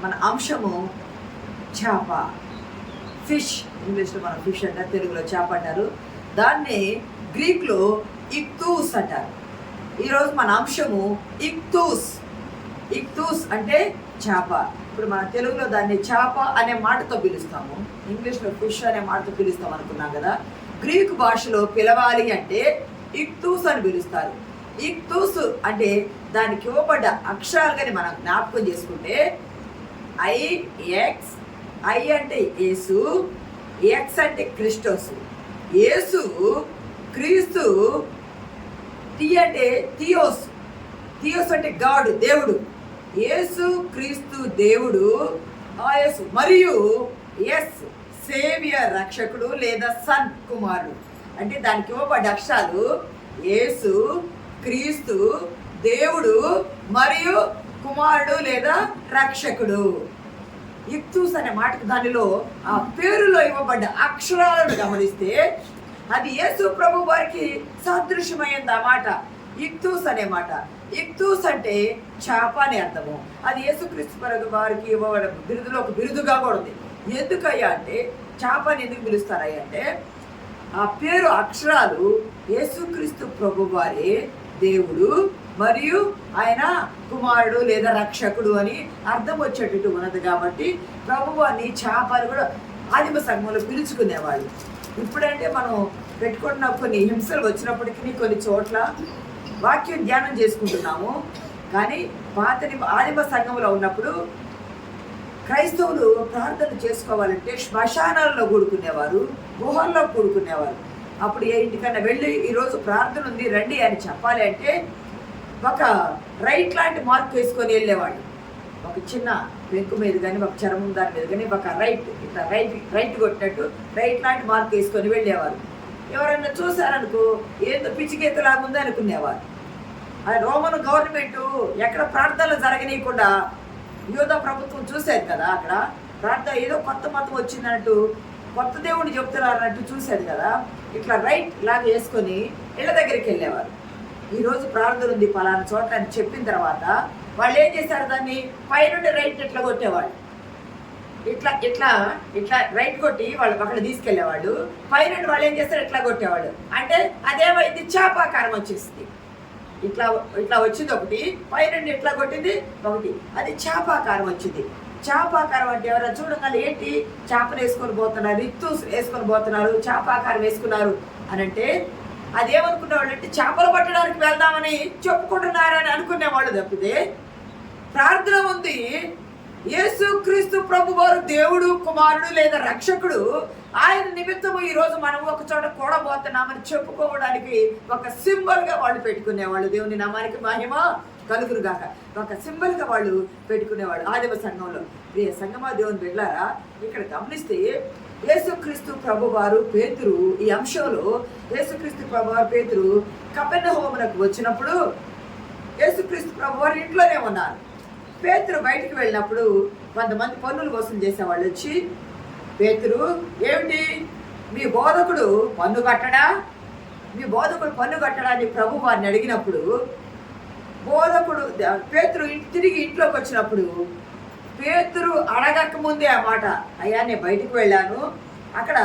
మన అంశము చేప, ఫిష్. ఇంగ్లీష్లో మనం ఫిష్ అంటారు, తెలుగులో చేప అంటారు. దాన్ని గ్రీక్లో ఇక్తూస్ అంటారు. ఈరోజు మన అంశము ఇక్తూస్. ఇక్తూస్ అంటే చేప. ఇప్పుడు మన తెలుగులో దాన్ని చేప అనే మాటతో పిలుస్తాము, ఇంగ్లీష్లో ఫిష్ అనే మాటతో పిలుస్తాం అనుకున్నాం కదా. గ్రీకు భాషలో పిలవాలి అంటే ఇక్తూస్ అని పిలుస్తారు. ఇక్తూస్ అంటే దానికి ఇవ్వబడ్డ అక్షరాలు కానీ మనం జ్ఞాపకం చేసుకుంటే ఐఎక్స్. ఐ అంటే యేసు, ఎక్స్ అంటే క్రిస్టోస్. యేసు, క్రీస్తు. టీ అంటే థియోస్. థియోస్ అంటే గాడ్, దేవుడు. యేసు క్రీస్తు దేవుడు, యేసు. మరియు ఎస్ సేవియర్, రక్షకుడు లేదా సన్, కుమారుడు. అంటే దానికి ఇవ్వబడ్డ అక్షరాలు యేసు, క్రీస్తు, దేవుడు మరియు కుమారుడు లేదా రక్షకుడు. ఇక్తూస్ అనే మాటకు దానిలో ఆ పేరులో ఇవ్వబడ్డ అక్షరాలను గమనిస్తే అది యేసు ప్రభు వారికి సాదృశ్యమైంది ఆ మాట, ఇక్తూస్ అనే మాట. ఇక్తూస్ అంటే చేప అని అర్థము. అది యేసుక్రీస్తు ప్రభు వారికి ఇవ్వబడిన బిరుదులో ఒక బిరుదుగా కూడా ఉంది. ఎందుకయ్యా అంటే చేపని ఎందుకు పిలుస్తారయ్యా అంటే ఆ పేరు అక్షరాలు యేసుక్రీస్తు ప్రభు వారి దేవుడు మరియు ఆయన కుమారుడు లేదా రక్షకుడు అని అర్థం వచ్చేటట్టు ఉన్నది. కాబట్టి ప్రభువాన్ని చేపలు కూడా ఆదిమ సంఘంలో పిలుచుకునేవాళ్ళు. ఇప్పుడంటే మనం పెట్టుకున్న కొన్ని హింసలు వచ్చినప్పటికీ కొన్ని చోట్ల వాక్యం ధ్యానం చేసుకుంటున్నాము. కానీ ఆదిమ సంఘంలో ఉన్నప్పుడు క్రైస్తవులు ప్రార్థన చేసుకోవాలంటే శ్మశానాల్లో కూడుకునేవారు, గుహల్లో కూడుకునేవారు. అప్పుడు ఏ ఇంటికన్నా వెళ్ళి ఈరోజు ప్రార్థన ఉంది రండి అని చెప్పాలి అంటే ఒక రైట్ లాంటి మార్క్ వేసుకొని వెళ్ళేవాళ్ళు. ఒక చిన్న వెంకు మీద కానీ ఒక చర్మం దాని మీద కానీ ఒక ఇట్లా రైట్ కొట్టినట్టు రైట్ లాంటి మార్క్ వేసుకొని వెళ్ళేవారు. ఎవరన్నా చూసారనుకో ఏందో పిచ్చిగీతలాగా ఉంది అనుకునేవారు. అది రోమన్ గవర్నమెంట్ ఎక్కడ ప్రార్థనలు జరగనీయకుండా యూద ప్రభుత్వం చూసేది కదా. అక్కడ ప్రార్థన ఏదో కొత్త మతం వచ్చిందన్నట్టు, కొత్త దేవుడిని చెప్తున్నారు అన్నట్టు చూసేది కదా. ఇట్లా రైట్ లాగా వేసుకొని ఇళ్ళ దగ్గరికి వెళ్ళేవారు. ఈరోజు ప్రార్థన ఉంది పలానా చోట అని చెప్పిన తర్వాత వాళ్ళు ఏం చేశారు, దాన్ని పైనుండి రైట్ ఇట్లా కొట్టేవాళ్ళు. ఇట్లా ఇట్లా ఇట్లా రైట్ కొట్టి వాళ్ళు అక్కడ తీసుకెళ్లేవాళ్ళు. పైనుండి వాళ్ళు ఏం చేస్తారు, ఇట్లా కొట్టేవాళ్ళు. అంటే అదేమైంది, చేపాకారం వచ్చేసింది. ఇట్లా ఇట్లా వచ్చింది ఒకటి, పైనుండి ఇట్లా కొట్టింది ఒకటి, అది చేపాకారం వచ్చింది. చేపాకారం అంటే ఎవరైనా చూడగానే ఏంటి చేపలు వేసుకొని పోతున్నారు, ఇత్తు వేసుకొని పోతున్నారు, చేపాకారం వేసుకున్నారు అని అంటే అదేమనుకునేవాళ్ళు అంటే చేపలు పట్టడానికి వెళ్దామని చెప్పుకుంటున్నారని అనుకునేవాళ్ళు తప్పితే ప్రార్థన ఉంది. యేసుక్రీస్తు ప్రభు వారు దేవుడు, కుమారుడు లేదా రక్షకుడు. ఆయన నిమిత్తము ఈరోజు మనం ఒక చోట కూడబోతున్నామని చెప్పుకోవడానికి ఒక సింబల్గా వాళ్ళు పెట్టుకునేవాళ్ళు. దేవుని నామానికి మహిమ కలుగురు గాక. ఒక సింబల్గా వాళ్ళు పెట్టుకునేవాళ్ళు ఆదిమ సంఘంలో. ప్రియ సంఘమా దేవుని బిడ్డలారా, ఇక్కడ గమనిస్తే యేసుక్రీస్తు ప్రభు వారు పేతురు, ఈ అంశంలో యేసుక్రీస్తు ప్రభు వారు పేతురు కపెర్నహూమునకు వచ్చినప్పుడు యేసుక్రీస్తు ప్రభు వారు ఇంట్లోనే ఉన్నారు. పేతురు బయటికి వెళ్ళినప్పుడు కొంతమంది పన్నులు వసూలు చేసేవాళ్ళు వచ్చి, పేతురు ఏమిటి మీ బోధకుడు పన్ను కట్టడా, మీ బోధకుడు పన్ను కట్టడా అని ప్రభు వారిని అడిగినప్పుడు బోధకుడు పేతురు తిరిగి ఇంట్లోకి వచ్చినప్పుడు పేతురు అడగక ముందే ఆ మాట, అయ్యా నేను బయటికి వెళ్ళాను, అక్కడ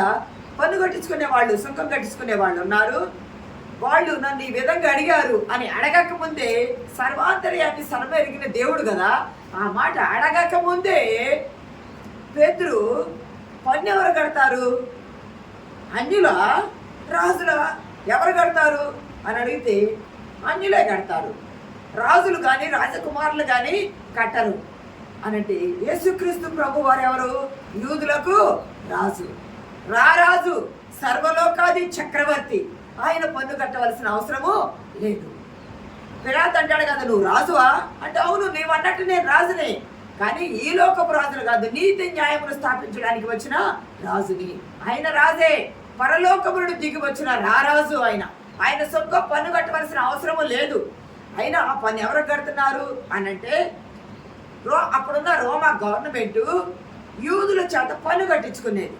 పన్ను కట్టించుకునే వాళ్ళు, సుంకం కట్టించుకునే వాళ్ళు ఉన్నారు, వాళ్ళు నన్ను ఈ విధంగా అడిగారు అని అడగక ముందే, సర్వాంతర్యాన్ని సర్వెరిగిన దేవుడు కదా, ఆ మాట అడగక ముందే పేతురు పన్ను ఎవరు కడతారు, అన్యులా రాజులా, ఎవరు కడతారు అని అడిగితే అన్యులే కడతారు, రాజులు కానీ రాజకుమారులు కానీ కట్టరు అనంటే యేసుక్రీస్తు ప్రభు వారు ఎవరు, యూదులకు రాజు, రారాజు, సర్వలోకాది చక్రవర్తి. ఆయన పన్ను కట్టవలసిన అవసరము లేదు. పిలాతు అంటాడు కదా, నువ్వు రాజువా అంటే అవును నీవు అన్నట్టు నేను రాజునే, కానీ ఈ లోకపు రాజును కాదు, నీతి న్యాయమును స్థాపించడానికి వచ్చిన రాజుని. ఆయన రాజే, పరలోకము నుండి దిగి వచ్చిన రారాజు ఆయన. ఆయన సొంత పన్ను కట్టవలసిన అవసరము లేదు. అయినా ఆ పన్ను ఎవరు కడుతున్నారు అని అంటే అప్పుడున్న రోమా గవర్నమెంట్ యూదుల చేత పన్ను కట్టించుకునేది.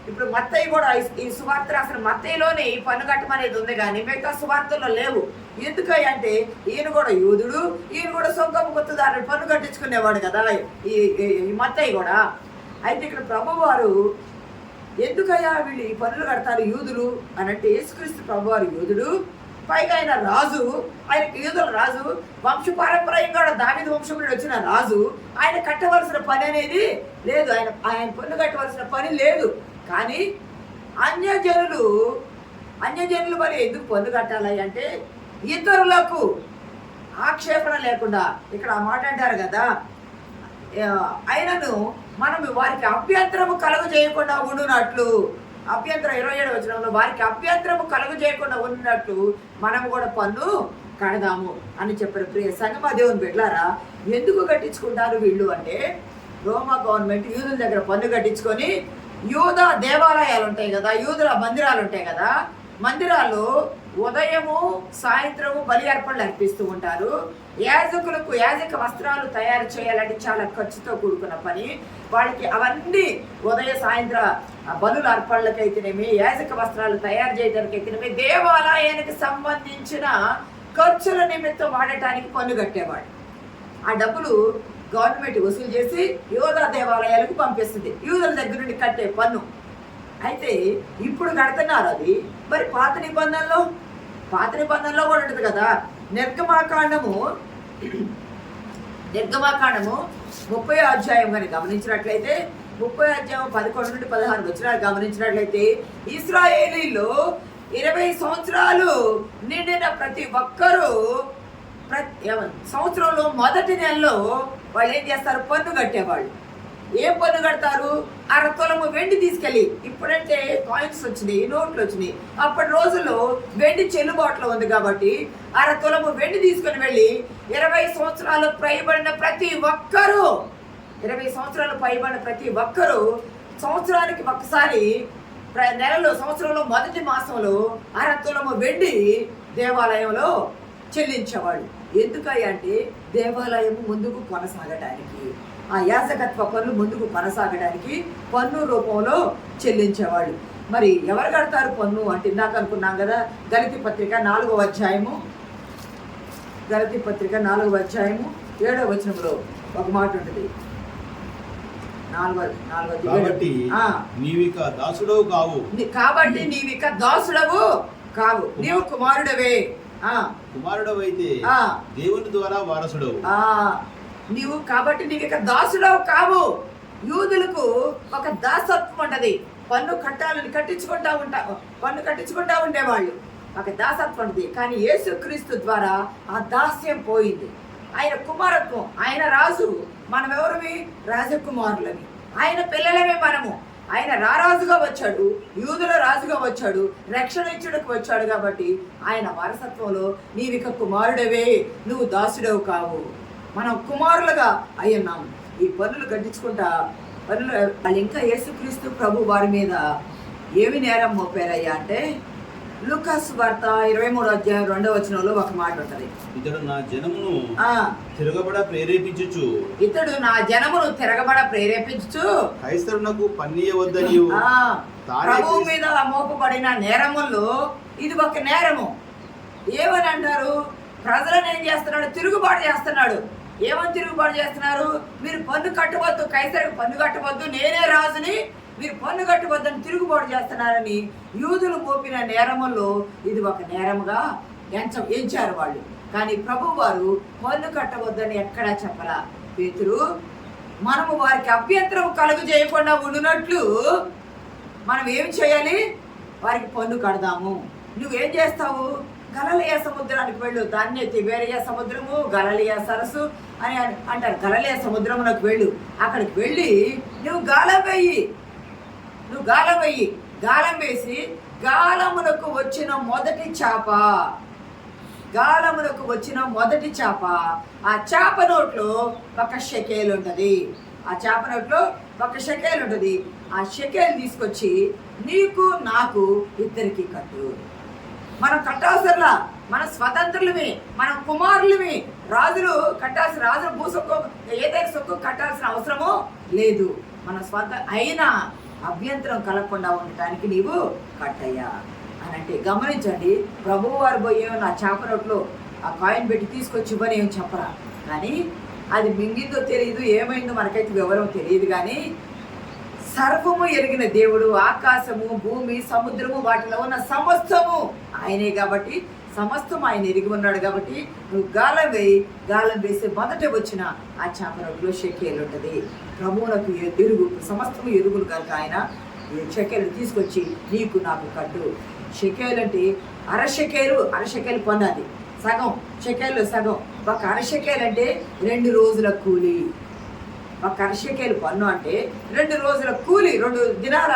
ఇప్పుడు మత్తయి కూడా ఈ సువార్త రాసిన మత్తయిలోనే ఈ పన్ను కట్టమనేది ఉంది, కానీ మిగతా సువార్తల్లో లేవు. ఎందుకంటే ఈయన కూడా యూదుడు, ఈయన కూడా సొంతం కొత్తదారు పన్ను కట్టించుకునేవాడు కదా ఈ మత్తయి కూడా. అయితే ఇక్కడ ప్రభువారు ఎందుకయ్యా వీళ్ళు ఈ పన్నులు కడతారు యూదులు అని అంటే, యేసుక్రీస్తు ప్రభువారు యూదుడు, పైగా ఆయన రాజు, ఆయనకి యూదుల రాజు, వంశపారంపర్యంగా దావీదు వంశం నుండి వచ్చిన రాజు. ఆయన కట్టవలసిన పని అనేది లేదు, ఆయన పన్ను కట్టవలసిన పని లేదు. కానీ అన్యజనులు మరి ఎందుకు పన్ను కట్టాలి అంటే, ఇతరులకు ఆక్షేపణ లేకుండా, ఇక్కడ ఆ మాట అంటారు కదా, ఆయనను మనం వారికి అభ్యంతరము కలుగు చేయకుండా ఉండునట్లు, అభ్యంతరం 27వ వచనంలో వారికి అభ్యంతరము కలుగు చేయకుండా ఉన్నట్లు మనము కూడా పన్ను కడదాము అని చెప్పారు. ప్రియ సంగమా దేవుని బిడ్డలారా, ఎందుకు కట్టించుకుంటారు వీళ్ళు అంటే, రోమా గవర్నమెంట్ యూదుల దగ్గర పన్ను కట్టించుకొని యూద దేవాలయాలు ఉంటాయి కదా, యూదుల మందిరాలు ఉంటాయి కదా, మందిరాల్లో ఉదయము సాయంత్రము బలి అర్పణలు అర్పిస్తూ ఉంటారు. యాజకులకు యాజక వస్త్రాలు తయారు చేయాలంటే చాలా ఖర్చుతో కూడుకున్న పని. వాళ్ళకి అవన్నీ ఉదయ సాయంత్ర బలుల అర్పణలకైతేనేమి, యాజక వస్త్రాలు తయారు చేయడానికైతేనేమి, దేవాలయానికి సంబంధించిన ఖర్చుల నిమిత్తం వాడటానికి పన్ను కట్టేవాడు. ఆ డబ్బులు గవర్నమెంట్ వసూలు చేసి యూదా దేవాలయాలకు పంపిస్తుంది, యూదుల దగ్గర నుండి కట్టే పన్ను. అయితే ఇప్పుడు కడుతున్నారు అది. మరి పాత నిబంధనలో కూడా ఉంటుంది కదా, నిర్గమాకాండము 30వ అధ్యాయం కానీ గమనించినట్లయితే, 30వ అధ్యాయం 11 నుండి 16 వచనాలు గమనించినట్లయితే, ఇశ్రాయేలీలో 20 సంవత్సరాలు నిండిన ప్రతి ఒక్కరూ సంవత్సరంలో మొదటి నెలలో వాళ్ళు ఏం చేస్తారు, పన్ను కట్టేవాళ్ళు. ఏం పన్ను కడతారు, 1/2 తులము వెండి తీసుకెళ్ళి, ఇప్పుడంటే కాయిన్స్ వచ్చినాయి, నోట్లు వచ్చినాయి, అప్పటి రోజుల్లో వెండి చెల్లుబాటులో ఉంది కాబట్టి 1/2 తులము వెండి తీసుకొని వెళ్ళి 20 సంవత్సరాలు పైబడిన ప్రతి ఒక్కరూ సంవత్సరానికి ఒకసారి సంవత్సరంలో మొదటి మాసంలో 1/2 తులము వెండి దేవాలయంలో చెల్లించేవాళ్ళు. ఎందుకంటే దేవాలయం ముందుకు కొనసాగడానికి, ఆ యాజకత్వ పనులు ముందుకు కొనసాగడానికి పన్ను రూపంలో చెల్లించేవాళ్ళు. మరి ఎవరు కడతారు పన్ను అంటే, ఇందాక అనుకున్నాం కదా, గలతీ పత్రిక 4వ అధ్యాయము 7వ వచనంలో ఒక మాట ఉంటుంది. కాబట్టి నీవిక దాసుడవు కావు, నీవు కుమారుడవే. కుమారుడవైతే దేవుని ద్వారా వారసుడవు. నీవు కాబట్టి నీవిక దాసుడవు కావు. యూదులకు ఒక దాసత్వం ఉంటది, పన్ను కట్టించుకుంటా ఉండేవాళ్ళు, ఒక దాసత్వం ఉంటుంది. కానీ యేసుక్రీస్తు ద్వారా ఆ దాస్యం పోయింది. ఆయన కుమారత్వం, ఆయన రాజు, మనం ఎవరివి, రాజకుమారులని, ఆయన పిల్లలమే మనము. ఆయన రారాజుగా వచ్చాడు, యూదుల రాజుగా వచ్చాడు, రక్షణ ఇచ్చుటకు వచ్చాడు. కాబట్టి ఆయన వారసత్వంలో నీవిక కుమారుడవే, నువ్వు దాసుడవు కావు, మనం కుమారులుగా అయ్యున్నాము. ఈ పన్నులు కట్టించుకుంటా వాళ్ళు ఇంకా యేసుక్రీస్తు ప్రభు వారి మీద ఏమి నేరం మోపారయ్యా అంటే, లూకాసు వార్త 23వ అధ్యాయం 2వ వచనంలో ఒక మాట ఉంటుంది. ఇతడు నా జనమును తిరగబడ ప్రేరేపించుచు కైసరునకు పన్నియవద్దనియు. ప్రభువు మీద మోపబడిన నేరముల్లో ఇది ఒక నేరము. ఏమని అంటారు, ప్రజలను ఏం చేస్తున్నాడు, తిరుగుబాటు చేస్తున్నాడు. ఏమని తిరుగుబాటు చేస్తున్నారు, మీరు పన్ను కట్టవద్దు, కైసరికి పన్ను కట్టవద్దు, నేనే రాజుని, మీరు పన్ను కట్టవద్దని తిరుగుబాటు చేస్తున్నారని యూదులు మోపిన నేరముల్లో ఇది ఒక నేరముగా ఎంచారు వాళ్ళు. కానీ ప్రభు వారు పన్ను కట్టవద్దని ఎక్కడా చెప్పలా. పేతురు, మనము వారికి అభ్యంతరం కలుగు చేయకుండా ఉండునట్లు మనం ఏం చేయాలి, వారికి పన్ను కడదాము. నువ్వేం చేస్తావు, గలిలయ సముద్రానికి వెళ్ళు, దాన్నే తిబేరియా సముద్రము, గలిలయ సరస్సు అని అంటారు. గలిలయ సముద్రమునకు వెళ్ళు, అక్కడికి వెళ్ళి నువ్వు గాలం వేసి గాలమునకు వచ్చిన మొదటి చేప, ఆ చేప నోట్లో ఒక షెకేల్ ఉంటుంది. ఆ షెకేల్ తీసుకొచ్చి నీకు నాకు ఇద్దరికి కట్టు. మనం కట్టాల్సిన, మన స్వతంత్రులమే, మన కుమారులమే. రాజులు భూసొక్కు ఏదైనా సొక్కు కట్టాల్సిన అవసరమో లేదు. మన అయినా అభ్యంతరం కలగకుండా ఉండటానికి నీవు కట్టయ్యా అని అంటే గమనించండి. ప్రభువు వారు పోయే నా చేప రొట్టెలో ఆ కాయిన్ పెట్టి తీసుకొచ్చి ఇవ్వని ఏం చెప్పరా, కానీ అది మింగిందో తెలియదు, ఏమైందో మనకైతే వివరం తెలియదు. కానీ సర్వము ఎరిగిన దేవుడు, ఆకాశము, భూమి, సముద్రము, వాటిలో ఉన్న సమస్తము ఆయనే కాబట్టి, సమస్తం ఆయన ఎరిగి ఉన్నాడు కాబట్టి నువ్వు గాలం వేసి మొదట వచ్చిన ఆ చేప రొట్టెలో షెకేలు ఉంటుంది. ప్రభువునకు ఎరుగు, సమస్తము ఎరుగులు కనుక ఆయన షెకేలు తీసుకొచ్చి నీకు నాకు కట్టు. షెకేలు అంటే అరషెకేలు పొందాలి, సగం షెకేలు సగం. ఒక అరషెకేలు అంటే 2 రోజుల కూలి. ఒక అరషెకేలు పన్ను అంటే 2 రోజుల కూలి, 2 దినాల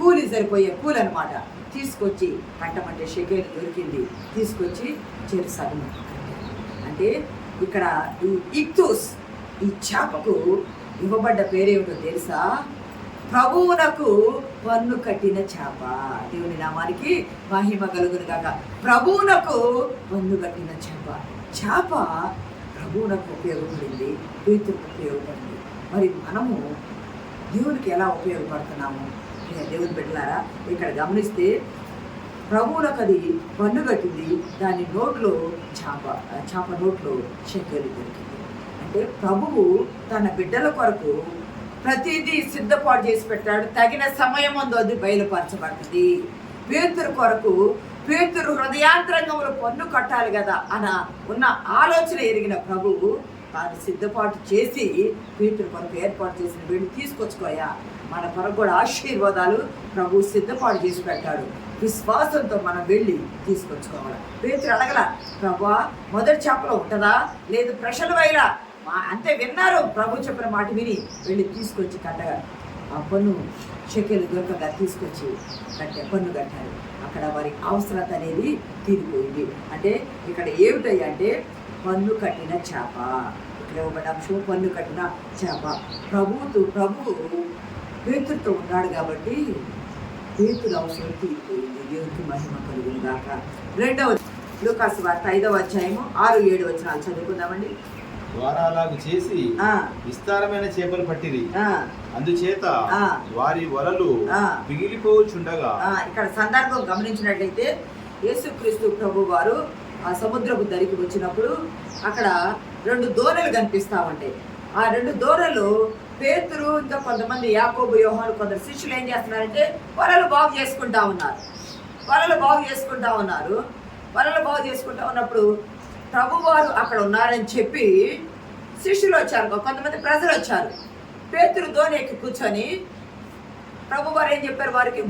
కూలి సరిపోయే కూలి అనమాట. తీసుకొచ్చి కట్టమంటే షెకేలు దొరికింది, తీసుకొచ్చి చెరు సగం అంటే ఇక్కడ ఈ ఇక్తూస్, ఈ చేపకు ఇవ్వబడ్డ పేరేమిటో తెలుసా? ప్రభువునకు పన్ను కట్టిన చేప. దేవుని నామానికి మహిమ కలుగును గాక. ప్రభువునకు పన్ను కట్టిన చేప ప్రభువునకు ఉపయోగపడింది, పేతురుకు ఉపయోగపడింది. మరి మనము దేవునికి ఎలా ఉపయోగపడుతున్నాము? దేవుని బిడ్డలారా, ఇక్కడ గమనిస్తే ప్రభువులకు అది పన్ను కట్టింది, దాని నోట్లో చేప నోట్లో షెకేలు దొరికింది. అంటే ప్రభువు తన బిడ్డల కొరకు ప్రతిదీ సిద్ధపాటు చేసి పెట్టాడు. తగిన సమయం అందు అది బయలుపరచబడుతుంది. పేతురు కొరకు, పేతురు హృదయాంతరంగంలో పన్ను కట్టాలి కదా అన్న ఉన్న ఆలోచన ఎరిగిన ప్రభువు తాను సిద్ధపాటు చేసి పేతురు కొరకు ఏర్పాటు చేసిన వీళ్ళు తీసుకొచ్చుకోయా, మన కొరకు కూడా ఆశీర్వాదాలు ప్రభు సిద్ధపాటు చేసి పెట్టాడు. విశ్వాసంతో మనం వెళ్ళి తీసుకొచ్చుకోవాలి. పేతురు అడగల, ప్రభువా మొదటి చేపలో ఉంటుందా, లేదు ప్రశ్నలు వైరా, అంతే విన్నారు. ప్రభు చెప్పిన మాట విని వెళ్ళి తీసుకొచ్చి కట్టగా ఆ పన్ను షెకేలు దొరకగా తీసుకొచ్చి పన్ను కట్టారు. అక్కడ వారి అవసరత అనేది తీరిపోయింది. అంటే ఇక్కడ ఏమిటాయి అంటే పన్ను కట్టిన చేప. ఇక్కడ ఇవ్వబడ్డ అంశం పన్ను కట్టిన చేప. ప్రభువు పేతురుతో ఉన్నాడు కాబట్టి పేతురు అవసరం తీరిపోయింది. దేవునికి మహిమ కలుగును గాక. 2వ లూకాసు వార్త 5వ అధ్యాయము 6-7 వచనాలు చదువుకుందామండి. వారు అలాగ చేసి విస్తారమైన చేపలు పట్టిరి, అందుచేత వారి వలలు పిగిలిపోచుండగా. ఇక్కడ సందర్భం గమనించినట్లయితే యేసుక్రీస్తు ప్రభు వారు ఆ సముద్రపు దరికి వచ్చినప్పుడు అక్కడ 2 దోణెలు కనిపిస్తా ఉంటాయి. ఆ 2 దోణెలు పేతురు ఇంకా కొంతమంది యాకోబు, యోహాను, కొందరు శిష్యులు ఏం చేస్తున్నారంటే వలలు బాగు చేసుకుంటా ఉన్నారు. వలలు బాగు చేసుకుంటా ఉన్నప్పుడు ప్రభువారు అక్కడ ఉన్నారని చెప్పి శిష్యులు వచ్చారు, కొంతమంది ప్రజలు వచ్చారు. పేతురు దోణి ఎక్కి కూర్చొని ప్రభువారు ఏం చెప్పారు, వారికి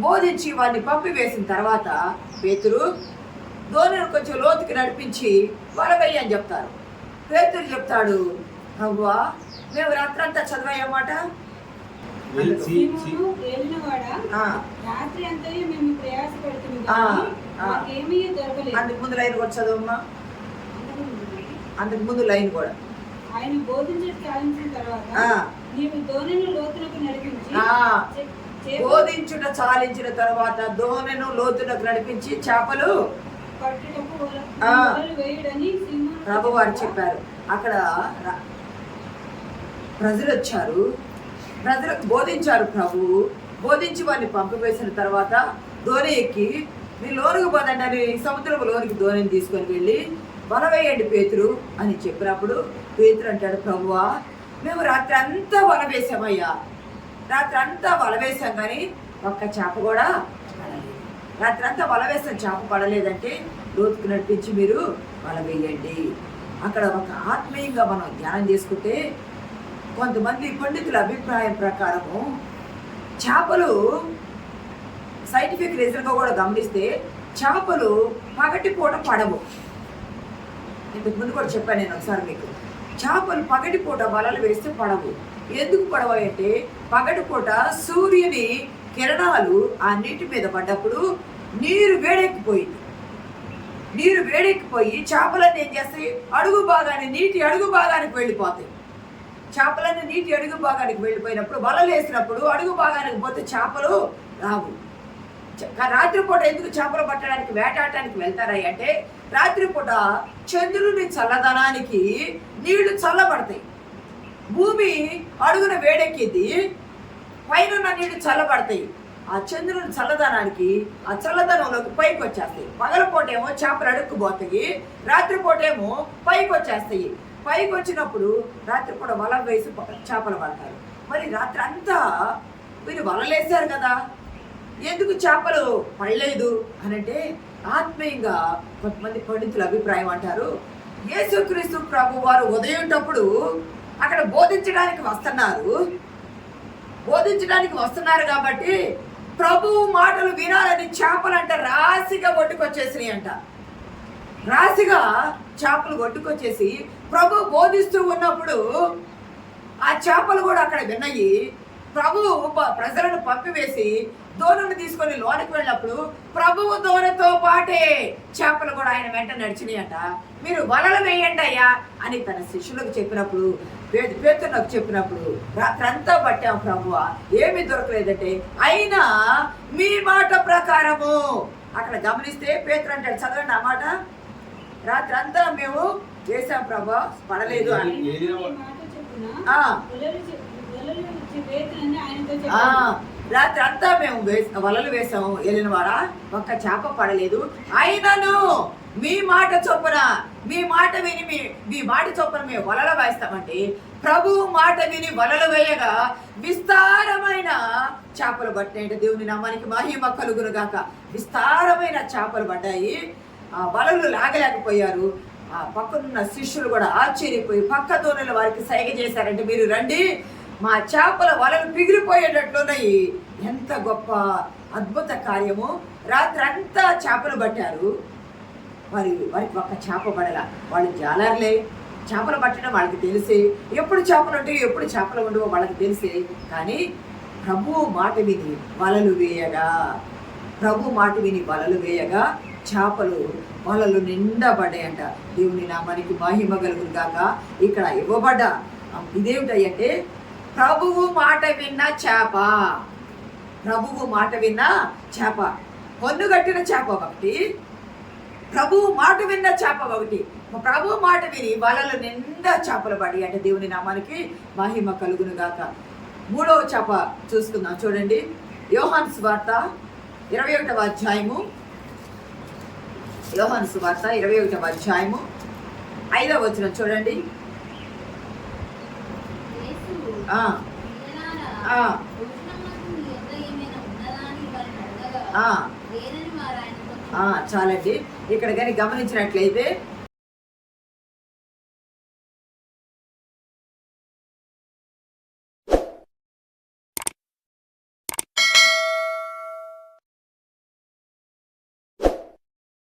బోధించి వారిని పంపివేసిన తర్వాత పేతురు దోణిని కొంచెం లోతుకి నడిపించి వల వెయ్యి అని చెప్తారు. పేతురు చెప్తాడు, ప్రభువా మేము రాత్రంతా చదివాయన్నమాట. అందుకు ముందు లైన్ కూడా చదవమ్మా, అందుకు ముందు లైన్ కూడా. ఆయన బోధించుట చాలించిన తర్వాత దోణెను లోతులకు నడిపించి చేపలు ప్రభు వారు చెప్పారు. అక్కడ ప్రజలు వచ్చారు, ప్రజలకు బోధించారు. బోధించి వారిని పంపివేసిన తర్వాత దోణి ఎక్కి మీరు లోనికి పోదండి అని సముద్రం లోనికి దోణిని తీసుకొని వెళ్ళి వల వేయండి పేతురు అని చెప్పినప్పుడు పేతురు అంటాడు, ప్రభువా మేము రాత్రి అంతా వల వేసామయ్యా, రాత్రి అంతా వల వేసాం కానీ ఒక్క చేప కూడా పడలేదు. రాత్రి అంతా వల వేసాం, చేప పడలేదంటే లోతుకు నడిపించి మీరు వల వేయండి. అక్కడ ఒక ఆత్మీయంగా మనం ధ్యానం చేసుకుంటే కొంతమంది పండితుల అభిప్రాయం ప్రకారము చేపలు సైంటిఫిక్ రీజన్గా కూడా గమనిస్తే చేపలు పగటిపూట పడవు. ఇంతకు ముందు కూడా చెప్పాను నేను ఒకసారి మీకు. చేపలు పగటిపూట వలలు వేస్తే పడవు. ఎందుకు పడవు అంటే పగటిపూట సూర్యుని కిరణాలు ఆ నీటి మీద పడ్డప్పుడు నీరు వేడెక్కిపోయి చేపలన్నీ ఏం చేస్తాయి, నీటి అడుగు భాగానికి వెళ్ళిపోతాయి. చేపలన్నీ నీటి అడుగు భాగానికి వెళ్ళిపోయినప్పుడు వలలు వేసినప్పుడు అడుగు భాగానికి పోతే చేపలు రావు. రాత్రిపూట ఎందుకు చేపలు పట్టడానికి వేటాడటానికి వెళ్తారాయి అంటే రాత్రిపూట చంద్రుని చల్లదనానికి నీళ్లు చల్లబడతాయి, భూమి అడుగున వేడెక్కింది, పైన నీళ్లు చల్లబడతాయి. ఆ చంద్రుని చల్లదనానికి ఆ చల్లదనంలోకి పైకి వచ్చేస్తాయి. పగలపూటేమో చేపలు అడుక్కుపోతాయి, రాత్రిపూటేమో పైకి వచ్చేస్తాయి. పైకి వచ్చినప్పుడు రాత్రిపూట వల వేసి చేపలు పడతారు. మరి రాత్రి అంతా వీరు వలలేశారు కదా, ఎందుకు చేపలు పడలేదు అనంటే ఆత్మీయంగా కొంతమంది పండితుల అభిప్రాయం అంటారు, యేసుక్రీస్తు ప్రభు వారు ఉదయంటప్పుడు అక్కడ బోధించడానికి వస్తున్నారు కాబట్టి ప్రభువు మాటలు వినాలని చేపలంట రాశిగా ఒడ్డుకొచ్చేసినాయి అంట. రాశిగా చేపలు ఒడ్డుకొచ్చేసి ప్రభు బోధిస్తూ ఉన్నప్పుడు ఆ చేపలు కూడా అక్కడ విన్నాయి. ప్రభు ప్రజలను పంపివేసి దోణను తీసుకొని లోనికి వెళ్ళినప్పుడు ప్రభువు దోణతో పాటే చేపలు కూడా ఆయన వెంట నడిచినాయంట. మీరు వలలు వేయండి అయ్యా అని తన శిష్యులకు చెప్పినప్పుడు, పేతురునకు చెప్పినప్పుడు రాత్రంతా పట్టాం ప్రభువా, ఏమీ దొరకలేదంటే అయినా మీ మాట ప్రకారము. అక్కడ గమనిస్తే పేతురు అంటాడు, చదవండి ఆ మాట, రాత్రంతా మేము చేసాం ప్రభా, పడలేదు అని. రాత్రి అంతా మేము వలలు వేసాము వెళ్ళిన వారా, ఒక్క చేప పడలేదు. అయినను మీ మాట చొప్పున, మీ మాట చొప్పున మేము వలలు వేస్తామంటే ప్రభు మాట విని వలలు వేయగా విస్తారమైన చేపలు పట్టినాయంటే దేవుని నామానికి మహిమ కలుగును గాక. విస్తారమైన చేపలు పడ్డాయి. ఆ వలలు లాగలేకపోయారు. ఆ పక్కనున్న శిష్యులు కూడా ఆశ్చర్యపోయి పక్క దోణుల వారికి సైగ చేశారంటే మీరు రండి, మా చేపల వలలు పిగిలిపోయేటట్లున్నాయి. ఎంత గొప్ప అద్భుత కార్యము. రాత్రి అంతా చేపలు పట్టారు, వారికి ఒక్క చేప పడల. వాళ్ళు జాలర్లే, చేపలు పట్టడం వాళ్ళకి తెలిసే, ఎప్పుడు చేపలు ఉంటాయో ఎప్పుడు చేపలు ఉండవో వాళ్ళకి తెలిసే. కానీ ప్రభు మాట విని వలలు వేయగా చేపలు వలలు నిండా పడ్డాయంట. దేవుని నామానికి మహిమ కలుగును గాక. ఇక్కడ ఇవ్వబడ్డ ఇదేమిటంటే ప్రభువు మాట విన్న చేప, పొన్నుగట్టిన చేప ఒకటి, ప్రభువు మాట విన్న చేప ఒకటి. ప్రభువు మాట విని వలలు నిండా చేపలు పడి అంటే దేవుని నామానికి మహిమ కలుగును గాక. మూడవ చేప చూసుకుందాం, చూడండి. యోహాను సువార్త 21వ అధ్యాయము, 5వ వచనం చూడండి. చాలండి. ఇక్కడ కానీ గమనించినట్లయితే